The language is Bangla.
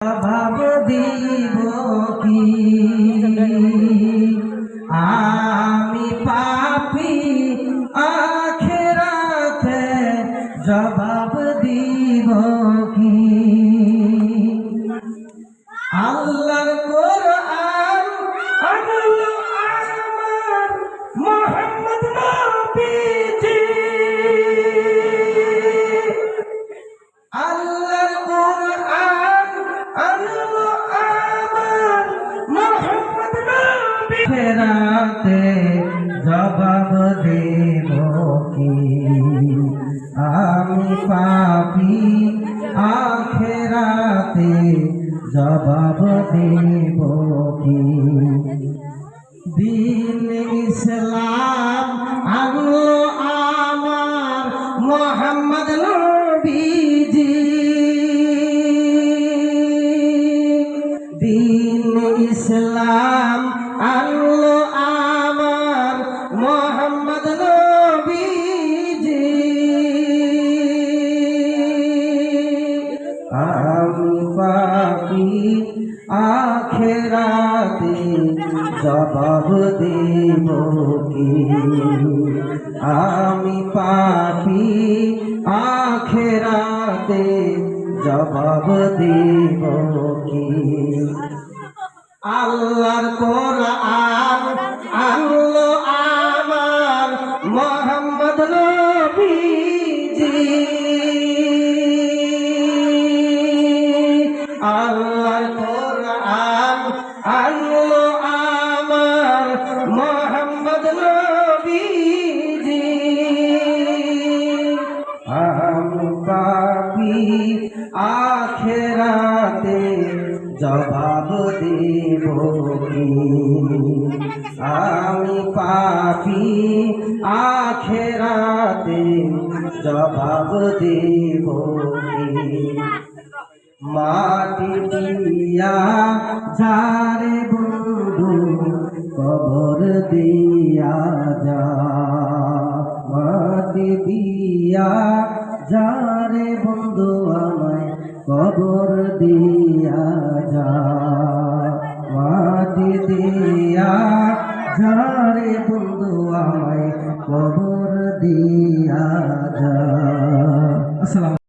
জবাব দিব কি আমি পাপী আখিরাতে জবাব দিব কি আল্লাহর কোরআন আনলো আমার মুহাম্মদ নবীজি আল্লাহর কোরআন আনলো আমার মুহাম্মদ নবী আখিরাতে জবাব দেব কি আমি পাপী আখিরাতে জবাব দেব কি দিন ইসলাম আনলো আমার মুহাম্মদ নবীজি দিন ইসলাম আনলো আমার মুহাম্মদ নবীজি আমি পাপী আখিরাতে জবাব দেব কি আমি পাপী আখিরাতে জবাব দেব কি আল্লাহর কোরআন আনলো আমার মুহাম্মদ নবীজি আল্লাহর কোরআন আনলো আমার মুহাম্মদ নবীজি আমি পাপী আখিরাতে জবাব দেব কি আমি পাপী আখিরাতে জবাব দেব কি মাটি দিয়া যারে বন্ধু কবর দিয়া যা মাটি দিয়া যারে বন্ধু আমায় কবর দিয়া যা মাটি দিয়া যারে বন্ধু আমায় কবর দিয়া